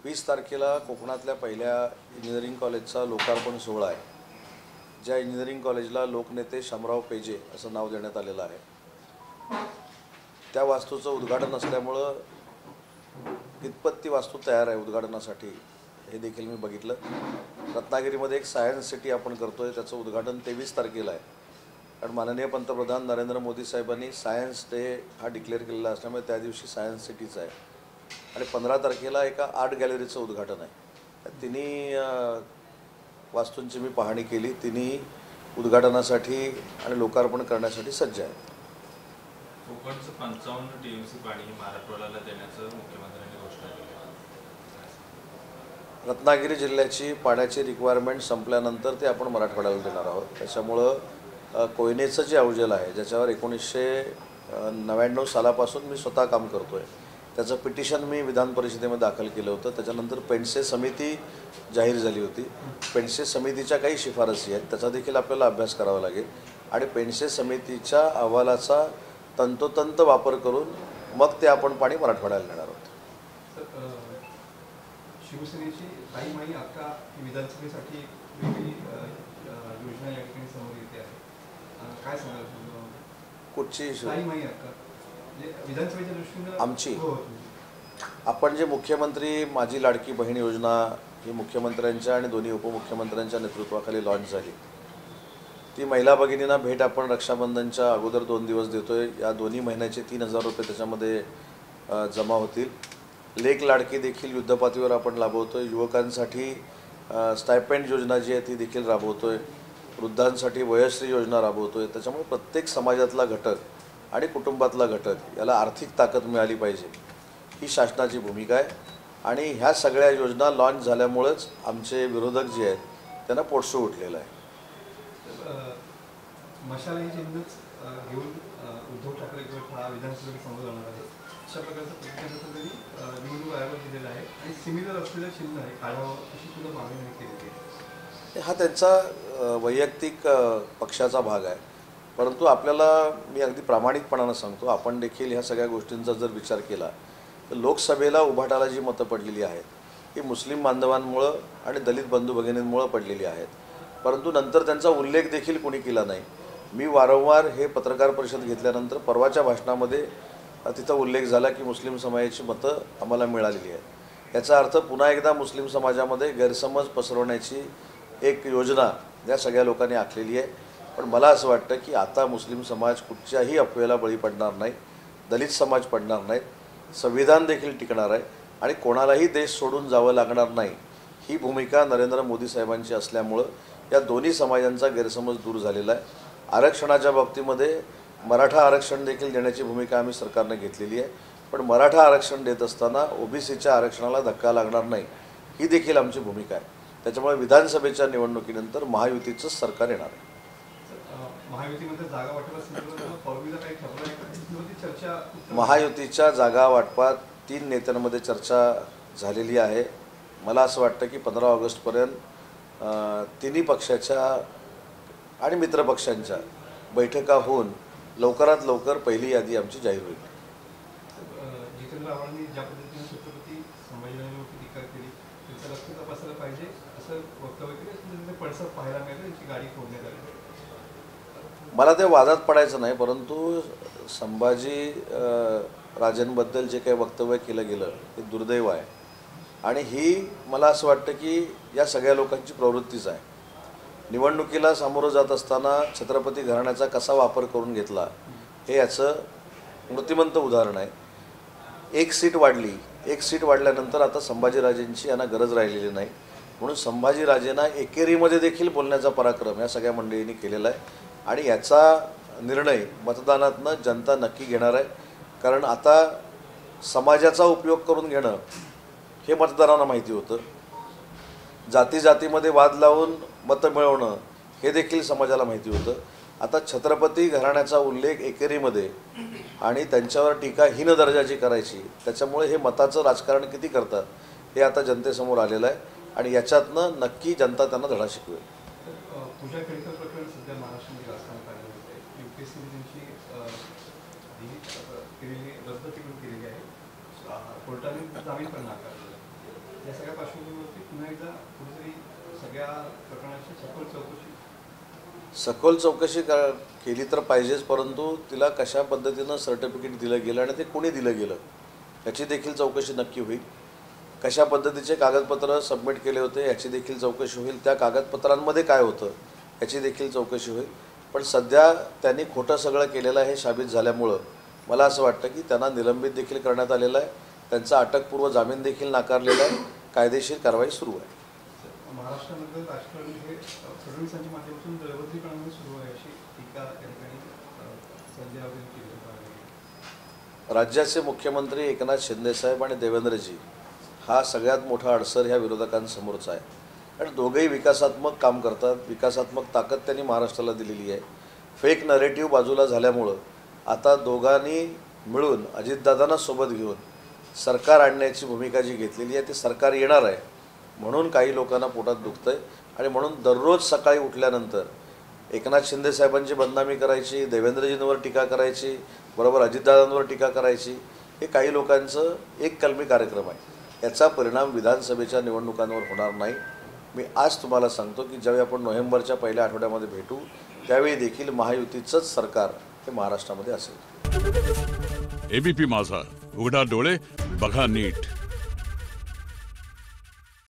20 तारखेला कोकणातल्या पहिल्या इंजिनिअरिंग कॉलेजचा लोकार्पण सोहळा आहे. ज्या इंजिनिअरिंग कॉलेजला लोकनेते शामराव पेजे असं नाव देण्यात आलेलं आहे, त्या वास्तूचं उद्घाटन असल्यामुळं कितपत ती वास्तू तयार आहे उद्घाटनासाठी हे देखील मी बघितलं. रत्नागिरीमध्ये एक सायन्स सिटी आपण करतो आहे, त्याचं उद्घाटन 23 तारखेला आहे. कारण माननीय पंतप्रधान नरेंद्र मोदी साहेबांनी सायन्स डे हा डिक्लेअर केलेला असल्यामुळे त्या दिवशी सायन्स सिटीचं आहे. आणि 15 तारखेला एका आर्ट गॅलरीचं उद्घाटन आहे. त्या तिन्ही वास्तूंची मी पाहणी केली. तिन्ही उद्घाटनासाठी आणि लोकार्पण करण्यासाठी सज्ज आहेत. कोकणचं 55 TMC पाणी मराठवाड्याला देण्याचं मुख्यमंत्र्यांनी घोषणा केली. रत्नागिरी जिल्ह्याची पाण्याची रिक्वायरमेंट संपल्यानंतर ते आपण मराठवाड्याला देणार आहोत. त्याच्यामुळं कोयनेचं जे अवजल आहे, ज्याच्यावर 1999 सालापासून मी स्वतः काम करतो आहे, त्याचं पिटिशन मी विधान परिषदेमध्ये दाखल केलं होतं. त्याच्यानंतर पेंडसे समिती जाहीर झाली होती. पेंडसे समितीच्या काही शिफारसी आहेत, त्याचा देखील आपल्याला अभ्यास करावा लागेल आणि पेंडसे समितीच्या अहवालाचा तंतोतंत वापर करून मग ते आपण पाणी मराठवाड्याला नेणार आहोत. शिवसेनेची ताई माई अक्का विधानसभेसाठी वेगळी योजना या ठिकाणी समोर येते आहे, काय सांगाल? कुठची ताई माई अक्का विधानसभेच्या दृष्टीनं आमची आपण जे मुख्यमंत्री माझी लाडकी बहीण योजना ही मुख्यमंत्र्यांच्या आणि दोन्ही उपमुख्यमंत्र्यांच्या नेतृत्वाखाली लॉन्च झाली. ती महिला भगिनींना भेट आपण रक्षाबंधनच्या अगोदर 2 दिवस देतोय. या दोन्ही महिन्याचे 3000 रुपये त्याच्यामध्ये जमा होतील. लेक लाडकी देखील युद्धपातळीवर आपण राबवतोय. युवकांसाठी स्टायपेंड योजना जी आहे ती देखील राबवतोय. वृद्धांसाठी वयश्री योजना राबवतोय. त्याच्यामुळे प्रत्येक समाजातला घटक आणि कुटुंबातला घटक याला आर्थिक ताकद मिळाली पाहिजे, ही शासनाची भूमिका आहे. आणि ह्या सगळ्या योजना लॉन्च झाल्यामुळेच आमचे विरोधक जे आहेत त्यांना पोटसू उठलेलं आहे. मशाल हे चिन्हच घेऊन उद्धव ठाकरे विधानसभेत समोर जाणार आहे, अशा प्रकारचं प्रतिक्रिया तरी निवडणूक आयोगाने दिलेला आहे आणि सिमिलर असलेलं चिन्ह आहे काढावं अशी सुद्धा मागणी केली आहे. हा त्यांचा वैयक्तिक पक्षाचा भाग आहे. परंतु आपल्याला मी अगदी प्रामाणिकपणानं सांगतो, आपण देखील ह्या सगळ्या गोष्टींचा जर विचार केला तर लोकसभेला उभाटाला जी मतं पडलेली आहेत ही मुस्लिम बांधवांमुळं आणि दलित बंधू भगिनींमुळं पडलेली आहेत. परंतु नंतर त्यांचा उल्लेख देखील कोणी केला नाही. मी वारंवार हे पत्रकार परिषद घेतल्यानंतर परवाच्या भाषणामध्ये तिथं उल्लेख झाला की मुस्लिम समाजाची मतं आम्हाला मिळालेली आहेत. याचा अर्थ पुन्हा एकदा मुस्लिम समाजामध्ये गैरसमज पसरवण्याची एक योजना या सगळ्या लोकांनी आखलेली आहे. पण मला असं वाटतं की आता मुस्लिम समाज कुठच्याही अफवेला बळी पडणार नाही, दलित समाज पडणार नाहीत, संविधान देखील टिकणार आहे आणि कोणालाही देश सोडून जावं लागणार नाही, ही भूमिका नरेंद्र मोदी साहेबांची असल्यामुळं या दोन्ही समाजांचा गैरसमज दूर झालेला आहे. आरक्षणाच्या बाबतीमध्ये मराठा आरक्षण देखील देण्याची भूमिका आम्ही सरकारने घेतलेली आहे. पण मराठा आरक्षण देत असताना ओबीसीच्या आरक्षणाला धक्का लागणार नाही, ही देखील आमची भूमिका आहे. त्याच्यामुळे विधानसभेच्या निवडणुकीनंतर महायुतीचंच सरकार येणार आहे. महायुतीच्या जागा वाटपात 3 नेत्यांमध्ये चर्चा झालेली आहे. मला असं वाटतं की 15 ऑगस्टपर्यंत तिन्ही पक्षाच्या आणि मित्रपक्षांच्या बैठका होऊन लवकरात लवकर पहिली यादी आमची जाहीर होईल. जितेंद्र आव्हाडांनी ज्या पद्धतीने छत्रपती संभाजीराजांवरती टीका केली त्याचं लक्ष तपासायला पाहिजे असं वक्तव्य केलं, पडसाद पाहायला मिळालं, त्यांची गाडी फोडण्यात आली. मला ते वादात पडायचं नाही, परंतु संभाजी राजांबद्दल जे काही वक्तव्य केलं गेलं ते दुर्दैव आहे. आणि ही मला असं वाटतं की या सगळ्या लोकांची प्रवृत्तीच आहे. निवडणुकीला सामोरं जात असताना छत्रपती घराण्याचा कसा वापर करून घेतला हे याचं मूर्तिमंत उदाहरण आहे. एक सीट वाढली, एक सीट वाढल्यानंतर आता संभाजीराजेंची यांना गरज राहिलेली नाही, म्हणून संभाजीराजेंना एकेरीमध्ये देखील बोलण्याचा पराक्रम या सगळ्या मंडळींनी केलेला आहे. आणि याचा निर्णय मतदानातनं जनता नक्की घेणार आहे. कारण आता समाजाचा उपयोग करून घेणं हे मतदारांना माहिती होतं, जाती जातीमध्ये वाद लावून मतं मिळवणं हे देखील समाजाला माहिती होतं. आता छत्रपती घराण्याचा उल्लेख एकेरीमध्ये आणि त्यांच्यावर टीका हीन दर्जाची करायची, त्याच्यामुळे हे मताचं राजकारण किती करतात हे आता जनतेसमोर आलेलं आहे आणि याच्यातनं नक्की जनता त्यांना धडा शिकवेल. पूजा केळकर प्रकरण सध्या महाराष्ट्रामध्ये राजकारण पाहिलं होतं. UPSCने त्यांची केलेली रद्द केलेली आहे, कोर्टाने जामीन पण नाकारलेला. या सगळ्या पार्श्वभूमीवरती पुन्हा एकदा कुठेतरी सगळ्या प्रकरणाची सखोल चौकशी केली तर पाहिजेच, परंतु तिला कशा पद्धतीनं सर्टिफिकेट दिलं गेलं आणि ते कोणी दिलं गेलं याची देखील चौकशी नक्की होईल. कशा पद्धतीचे कागदपत्र सबमिट केले होते याची देखील चौकशी होईल. त्या कागदपत्रांमध्ये काय होतं याची देखील चौकशी होईल. पण सध्या त्यांनी खोटं सगळं केलेलं हे साबित झाल्यामुळं मला असं वाटतं की त्यांना निलंबित देखील करण्यात आलेलं आहे. त्यांचा अटकपूर्व जामीन देखील नाकारलेला आहे. कायदेशीर कारवाई सुरू आहे. महाराष्ट्रामध्ये राजकारण हे फडणवीसांच्या माध्यमातून दळबद्रीपणाने सुरू आहे अशी टीका या ठिकाणी संजय राऊत यांनी केली आहे. राज्याचे मुख्यमंत्री एकनाथ शिंदेसाहेब आणि देवेंद्रजी हा सगळ्यात मोठा अडसर ह्या विरोधकांसमोरचा आहे. आणि दोघंही विकासात्मक काम करतात. विकासात्मक ताकद त्यांनी महाराष्ट्राला दिलेली आहे. फेक नरेटिव्ह बाजूला झाल्यामुळं आता दोघांनी मिळून अजितदादांना सोबत घेऊन सरकार आणण्याची भूमिका जी घेतलेली आहे ती सरकार येणार आहे म्हणून काही लोकांना पोटात दुखतं आहे. आणि म्हणून दररोज सकाळी उठल्यानंतर एकनाथ शिंदेसाहेबांची बदनामी करायची, देवेंद्रजींवर टीका करायची, बरोबर अजितदादांवर टीका करायची, हे काही लोकांचं एक कलमी कार्यक्रम आहे. याचा परिणाम विधानसभेच्या निवडणुकांवर होणार नाही. मी आज तुम्हाला सांगतो की ज्यावेळी आपण नोव्हेंबरच्या पहिल्या आठवड्यामध्ये भेटू त्यावेळी देखील महायुतीचंच सरकार हे महाराष्ट्रामध्ये असेल. एबीपी माझा, उघडा डोळे बघा नीट.